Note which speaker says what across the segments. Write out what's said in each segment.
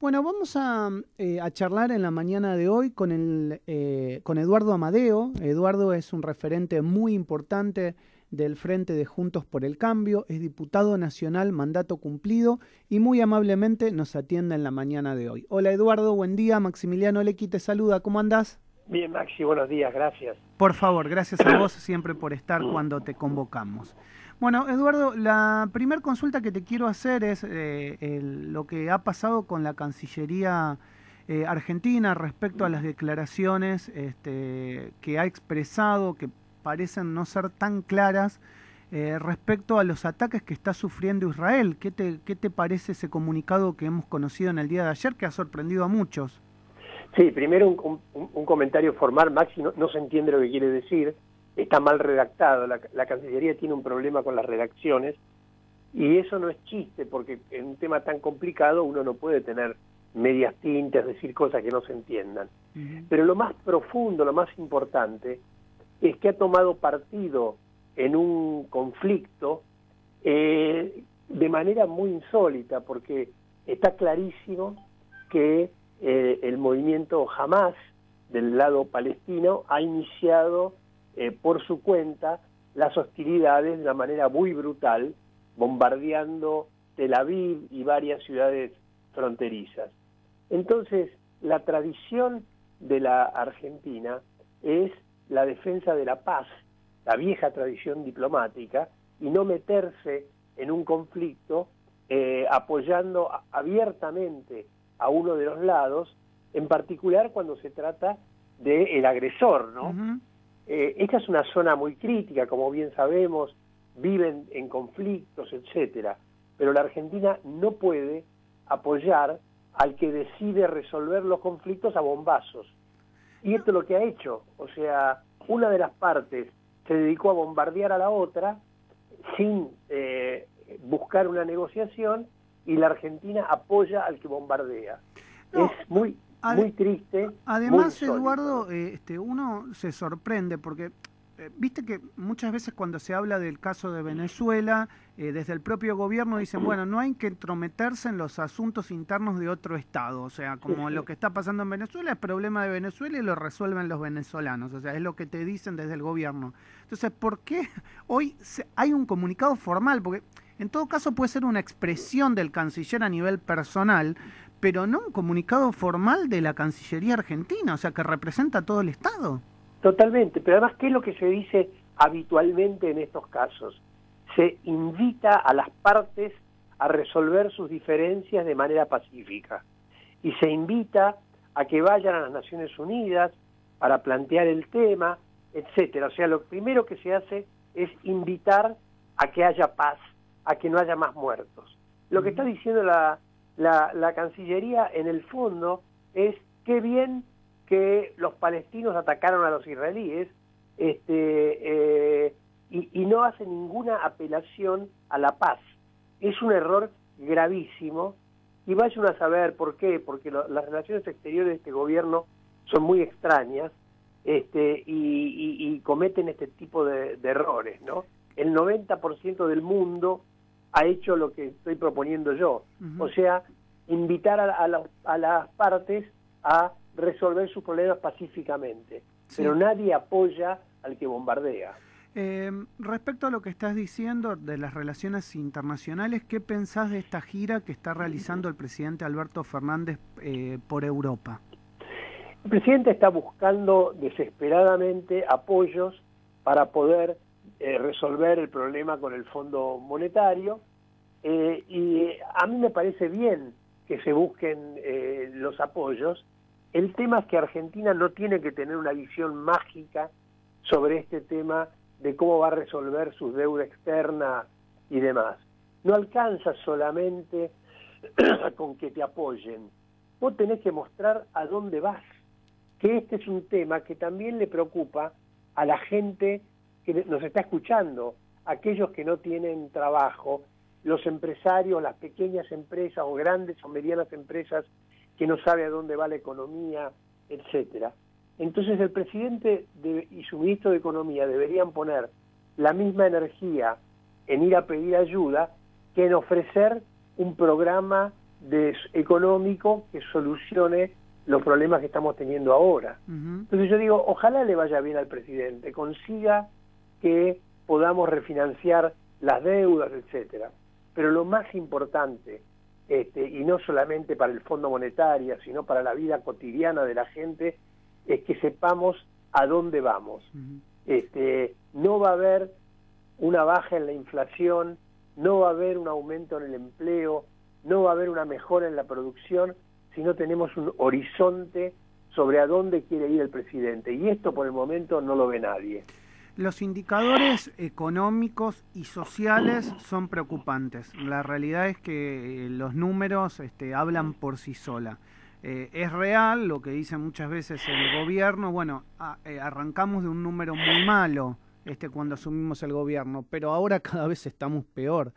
Speaker 1: Bueno, vamos a charlar en la mañana de hoy con Eduardo Amadeo. Eduardo es un referente muy importante del Frente de Juntos por el Cambio, es diputado nacional, mandato cumplido, y muy amablemente nos atiende en la mañana de hoy. Hola Eduardo, buen día. Maximiliano Lecky te saluda. ¿Cómo andás?
Speaker 2: Bien, Maxi, buenos días, gracias.
Speaker 1: Por favor, gracias a vos siempre por estar cuando te convocamos. Bueno, Eduardo, la primera consulta que te quiero hacer es lo que ha pasado con la Cancillería Argentina respecto a las declaraciones que ha expresado, que parecen no ser tan claras, respecto a los ataques que está sufriendo Israel. ¿Qué te parece ese comunicado que hemos conocido en el día de ayer, que ha sorprendido a muchos?
Speaker 2: Sí, primero un comentario formal, Maxi, no se entiende lo que quiere decir, está mal redactado, la Cancillería tiene un problema con las redacciones, y eso no es chiste, porque en un tema tan complicado uno no puede tener medias tintas, decir cosas que no se entiendan. Pero lo más profundo, lo más importante, es que ha tomado partido en un conflicto de manera muy insólita, porque está clarísimo que el movimiento Hamas del lado palestino ha iniciado por su cuenta las hostilidades de una manera muy brutal, bombardeando Tel Aviv y varias ciudades fronterizas. Entonces, la tradición de la Argentina es la defensa de la paz, la vieja tradición diplomática, y no meterse en un conflicto apoyando abiertamente a uno de los lados, en particular cuando se trata del agresor, ¿no? Esta es una zona muy crítica, como bien sabemos, viven en conflictos, etcétera, pero la Argentina no puede apoyar al que decide resolver los conflictos a bombazos. Y esto es lo que ha hecho, o sea, una de las partes se dedicó a bombardear a la otra sin buscar una negociación, y la Argentina apoya al que bombardea. No, es muy triste.
Speaker 1: Además,
Speaker 2: muy
Speaker 1: Eduardo, uno se sorprende porque viste que muchas veces cuando se habla del caso de Venezuela, desde el propio gobierno dicen, bueno, no hay que entrometerse en los asuntos internos de otro Estado. O sea, como lo que está pasando en Venezuela es problema de Venezuela y lo resuelven los venezolanos. O sea, es lo que te dicen desde el gobierno. Entonces, ¿por qué hoy hay un comunicado formal? Porque en todo caso puede ser una expresión del canciller a nivel personal, pero no un comunicado formal de la Cancillería Argentina, o sea, que representa a todo el Estado.
Speaker 2: Totalmente, pero además, ¿qué es lo que se dice habitualmente en estos casos? Se invita a las partes a resolver sus diferencias de manera pacífica, y se invita a que vayan a las Naciones Unidas para plantear el tema, etcétera. O sea, lo primero que se hace es invitar a que haya paz, a que no haya más muertos. Lo que está diciendo la Cancillería, en el fondo, es qué bien que los palestinos atacaron a los israelíes, y no hace ninguna apelación a la paz. Es un error gravísimo, y vayan a saber por qué, porque las relaciones exteriores de este gobierno son muy extrañas, y cometen este tipo de errores, ¿no? El 90% del mundo ha hecho lo que estoy proponiendo yo, o sea, invitar a las partes a resolver sus problemas pacíficamente, pero nadie apoya al que bombardea.
Speaker 1: Respecto a lo que estás diciendo de las relaciones internacionales, ¿qué pensás de esta gira que está realizando el presidente Alberto Fernández por Europa?
Speaker 2: El presidente está buscando desesperadamente apoyos para poder resolver el problema con el Fondo Monetario, y a mí me parece bien que se busquen los apoyos. El tema es que Argentina no tiene que tener una visión mágica sobre este tema de cómo va a resolver su deuda externa y demás. No alcanza solamente con que te apoyen. Vos tenés que mostrar a dónde vas, que este es un tema que también le preocupa a la gente que nos está escuchando, aquellos que no tienen trabajo, los empresarios, las pequeñas empresas o grandes o medianas empresas que no sabe a dónde va la economía, etcétera. Entonces el presidente y su ministro de Economía deberían poner la misma energía en ir a pedir ayuda que en ofrecer un programa económico que solucione los problemas que estamos teniendo ahora. Entonces yo digo, ojalá le vaya bien al presidente, consiga que podamos refinanciar las deudas, etcétera. Pero lo más importante, y no solamente para el Fondo Monetario, sino para la vida cotidiana de la gente, es que sepamos a dónde vamos. No va a haber una baja en la inflación, no va a haber un aumento en el empleo, no va a haber una mejora en la producción si no tenemos un horizonte sobre a dónde quiere ir el presidente. Y esto por el momento no lo ve nadie.
Speaker 1: Los indicadores económicos y sociales son preocupantes. La realidad es que los números hablan por sí sola. Es real lo que dice muchas veces el gobierno. Bueno, arrancamos de un número muy malo cuando asumimos el gobierno, pero ahora cada vez estamos peor.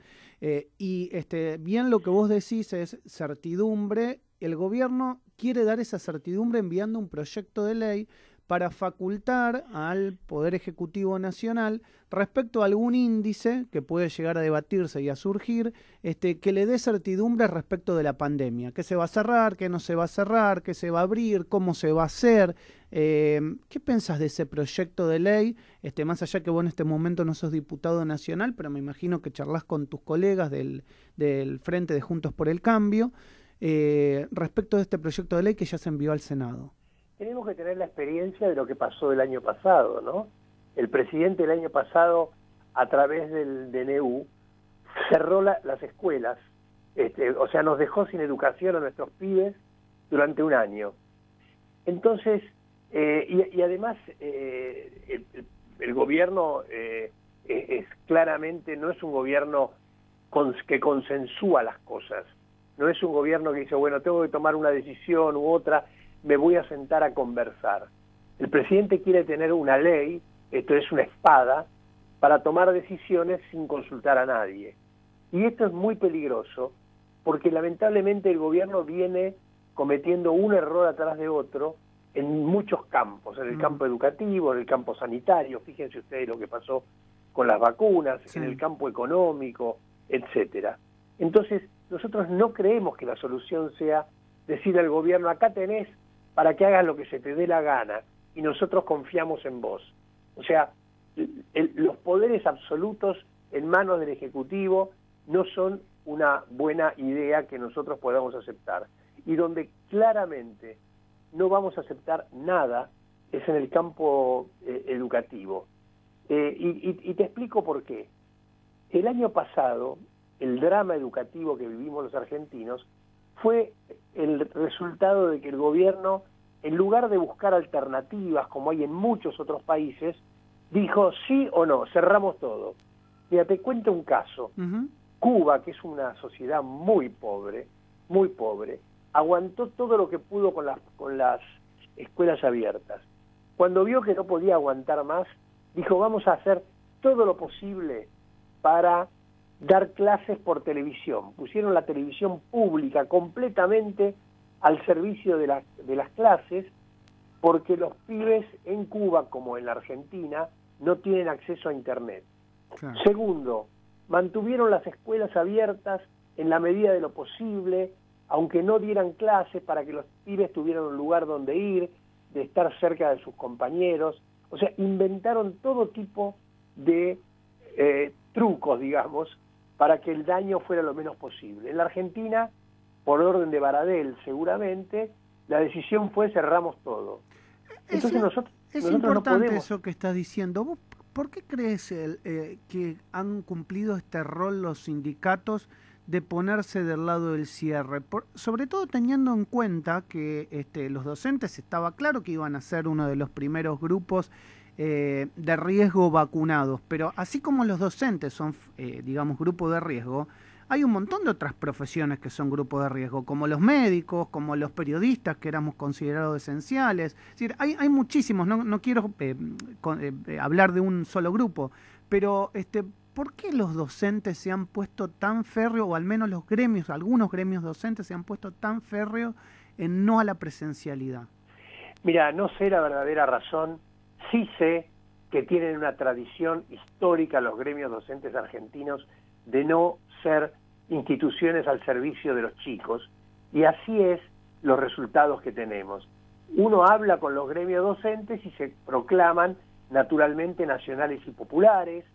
Speaker 1: Y bien lo que vos decís es certidumbre. El gobierno quiere dar esa certidumbre enviando un proyecto de ley para facultar al Poder Ejecutivo Nacional respecto a algún índice que puede llegar a debatirse y a surgir, que le dé certidumbre respecto de la pandemia, qué se va a cerrar, qué no se va a cerrar, qué se va a abrir, cómo se va a hacer. ¿Qué pensás de ese proyecto de ley? Más allá que vos en este momento no sos diputado nacional, pero me imagino que charlás con tus colegas del Frente de Juntos por el Cambio, respecto de este proyecto de ley que ya se envió al Senado.
Speaker 2: Tenemos que tener la experiencia de lo que pasó el año pasado, ¿no? El presidente el año pasado, a través del DNU, cerró las escuelas, o sea, nos dejó sin educación a nuestros pibes durante un año. Entonces, y además, el gobierno claramente no es un gobierno que consensúa las cosas, no es un gobierno que dice, bueno, tengo que tomar una decisión u otra, me voy a sentar a conversar. El presidente quiere tener una ley, esto es una espada, para tomar decisiones sin consultar a nadie. Y esto es muy peligroso, porque lamentablemente el gobierno viene cometiendo un error atrás de otro en muchos campos, en el campo educativo, en el campo sanitario, fíjense ustedes lo que pasó con las vacunas, sí, en el campo económico, etcétera. Entonces, nosotros no creemos que la solución sea decir al gobierno, acá tenés para que hagas lo que se te dé la gana, y nosotros confiamos en vos. O sea, los poderes absolutos en manos del Ejecutivo no son una buena idea que nosotros podamos aceptar. Y donde claramente no vamos a aceptar nada es en el campo educativo. Y te explico por qué. El año pasado, el drama educativo que vivimos los argentinos fue el resultado de que el gobierno, en lugar de buscar alternativas, como hay en muchos otros países, dijo sí o no, cerramos todo. Mira, te cuento un caso. Cuba, que es una sociedad muy pobre, aguantó todo lo que pudo con las escuelas abiertas. Cuando vio que no podía aguantar más, dijo, vamos a hacer todo lo posible para dar clases por televisión. Pusieron la televisión pública completamente al servicio de las clases, porque los pibes en Cuba, como en la Argentina, no tienen acceso a Internet. Claro. Segundo, mantuvieron las escuelas abiertas en la medida de lo posible, aunque no dieran clases, para que los pibes tuvieran un lugar donde ir, de estar cerca de sus compañeros. O sea, inventaron todo tipo de trucos, digamos, para que el daño fuera lo menos posible. En la Argentina, por orden de Baradel seguramente, la decisión fue cerramos todo. Entonces
Speaker 1: es importante eso que estás diciendo. ¿Vos por qué crees que han cumplido este rol los sindicatos de ponerse del lado del cierre? Sobre todo teniendo en cuenta que los docentes estaba claro que iban a ser uno de los primeros grupos de riesgo vacunados, pero así como los docentes son, digamos, grupo de riesgo, hay un montón de otras profesiones que son grupos de riesgo, como los médicos, como los periodistas, que éramos considerados esenciales. Es decir, hay muchísimos, no quiero hablar de un solo grupo, pero ¿por qué los docentes se han puesto tan férreos, o al menos los gremios, algunos gremios docentes se han puesto tan férreos en no a la presencialidad?
Speaker 2: Mira, no sé la verdadera razón. Sí sé que tienen una tradición histórica los gremios docentes argentinos de no ser instituciones al servicio de los chicos, y así es los resultados que tenemos. Uno habla con los gremios docentes y se proclaman naturalmente nacionales y populares,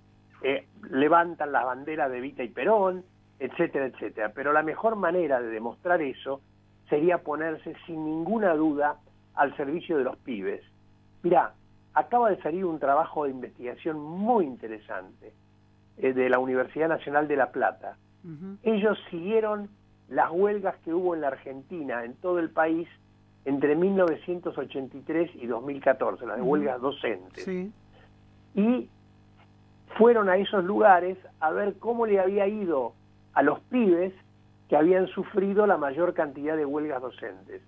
Speaker 2: levantan las banderas de Evita y Perón, etcétera, etcétera. Pero la mejor manera de demostrar eso sería ponerse sin ninguna duda al servicio de los pibes. Mirá, acaba de salir un trabajo de investigación muy interesante de la Universidad Nacional de La Plata. Ellos siguieron las huelgas que hubo en la Argentina, en todo el país, entre 1983 y 2014, las de huelgas docentes.
Speaker 1: Sí.
Speaker 2: Y fueron a esos lugares a ver cómo le había ido a los pibes que habían sufrido la mayor cantidad de huelgas docentes.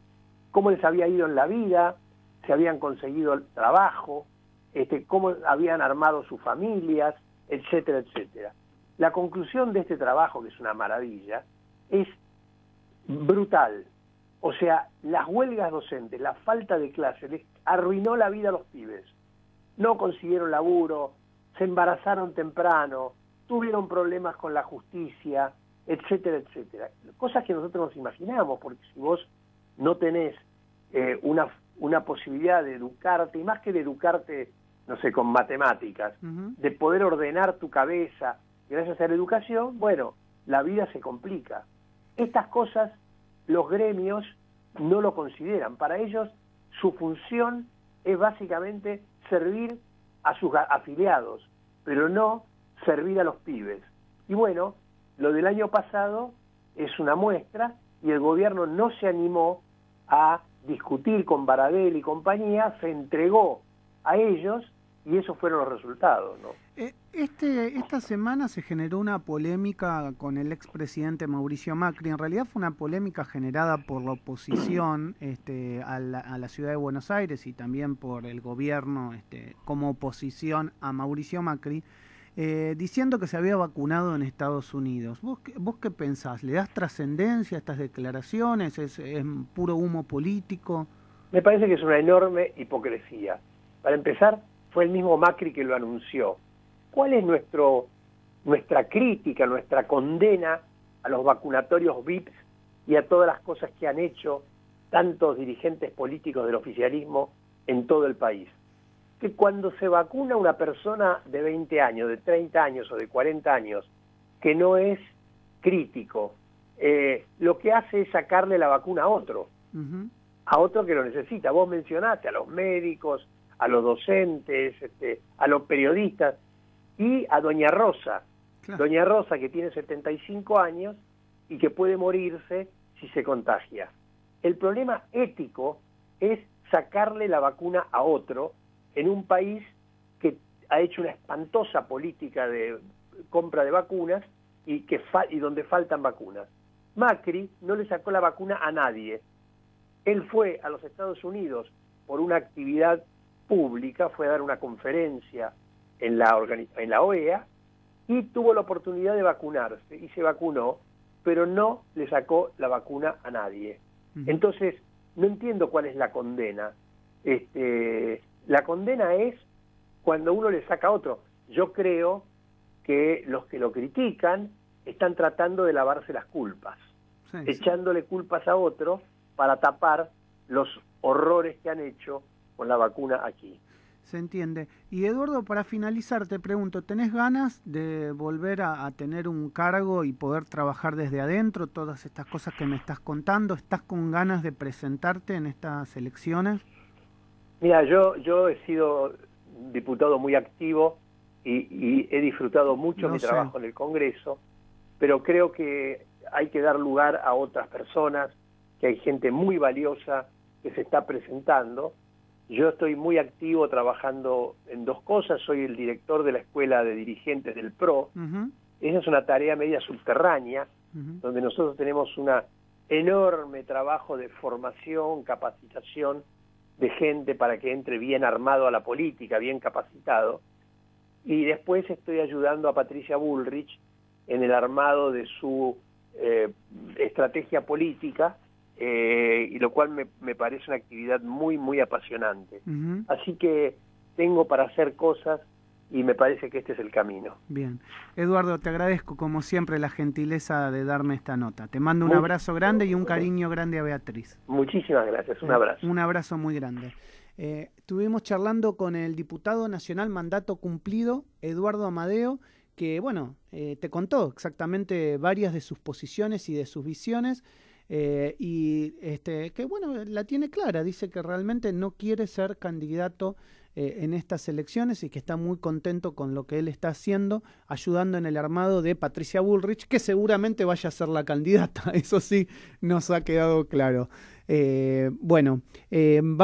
Speaker 2: Cómo les había ido en la vida, si habían conseguido el trabajo, cómo habían armado sus familias, etcétera, etcétera. La conclusión de este trabajo, que es una maravilla, es brutal. O sea, las huelgas docentes, la falta de clase, les arruinó la vida a los pibes. No consiguieron laburo, se embarazaron temprano, tuvieron problemas con la justicia, etcétera, etcétera. Cosas que nosotros nos imaginamos, porque si vos no tenés una posibilidad de educarte, y más que de educarte, no sé, con matemáticas, de poder ordenar tu cabeza gracias a la educación, bueno, la vida se complica. Estas cosas los gremios no lo consideran. Para ellos su función es básicamente servir a sus afiliados, pero no servir a los pibes. Y bueno, lo del año pasado es una muestra, y el gobierno no se animó a discutir con Baradel y compañía, se entregó a ellos y esos fueron los resultados, ¿no?
Speaker 1: Esta semana se generó una polémica con el expresidente Mauricio Macri. En realidad fue una polémica generada por la oposición a la ciudad de Buenos Aires y también por el gobierno como oposición a Mauricio Macri, diciendo que se había vacunado en Estados Unidos. ¿Vos qué pensás? ¿Le das trascendencia a estas declaraciones? ¿Es puro humo político?
Speaker 2: Me parece que es una enorme hipocresía. Para empezar, fue el mismo Macri que lo anunció. ¿Cuál es nuestra crítica, nuestra condena a los vacunatorios VIPs y a todas las cosas que han hecho tantos dirigentes políticos del oficialismo en todo el país? Que cuando se vacuna una persona de 20 años, de 30 años o de 40 años, que no es crítico, lo que hace es sacarle la vacuna a otro que lo necesita. Vos mencionaste a los médicos, a los docentes, a los periodistas y a Doña Rosa. Claro. Doña Rosa, que tiene 75 años y que puede morirse si se contagia. El problema ético es sacarle la vacuna a otro en un país que ha hecho una espantosa política de compra de vacunas y donde faltan vacunas. Macri no le sacó la vacuna a nadie. Él fue a los Estados Unidos por una actividad pública, fue a dar una conferencia en la OEA y tuvo la oportunidad de vacunarse y se vacunó, pero no le sacó la vacuna a nadie. Entonces, no entiendo cuál es la condena. La condena es cuando uno le saca a otro. Yo creo que los que lo critican están tratando de lavarse las culpas, echándole culpas a otro para tapar los horrores que han hecho con la vacuna aquí.
Speaker 1: Se entiende. Y Eduardo, para finalizar, te pregunto, ¿tenés ganas de volver a tener un cargo y poder trabajar desde adentro todas estas cosas que me estás contando? ¿Estás con ganas de presentarte en estas elecciones?
Speaker 2: Mira, yo he sido diputado muy activo y he disfrutado mucho mi trabajo en el Congreso, pero creo que hay que dar lugar a otras personas, que hay gente muy valiosa que se está presentando. Yo estoy muy activo trabajando en dos cosas. Soy el director de la Escuela de Dirigentes del PRO. Esa es una tarea media subterránea, donde nosotros tenemos un enorme trabajo de formación, capacitación de gente para que entre bien armado a la política, bien capacitado. Y después estoy ayudando a Patricia Bullrich en el armado de su estrategia política, y lo cual me parece una actividad muy, muy apasionante. Así que tengo para hacer cosas y me parece que este es el camino.
Speaker 1: Bien. Eduardo, te agradezco como siempre la gentileza de darme esta nota. Te mando un abrazo grande y un cariño grande a Beatriz.
Speaker 2: Muchísimas gracias, un abrazo.
Speaker 1: Un abrazo muy grande. Estuvimos charlando con el diputado nacional mandato cumplido, Eduardo Amadeo, que bueno, te contó exactamente varias de sus posiciones y de sus visiones, que bueno, la tiene clara, dice que realmente no quiere ser candidato en estas elecciones y que está muy contento con lo que él está haciendo, ayudando en el armado de Patricia Bullrich, que seguramente vaya a ser la candidata, eso sí nos ha quedado claro.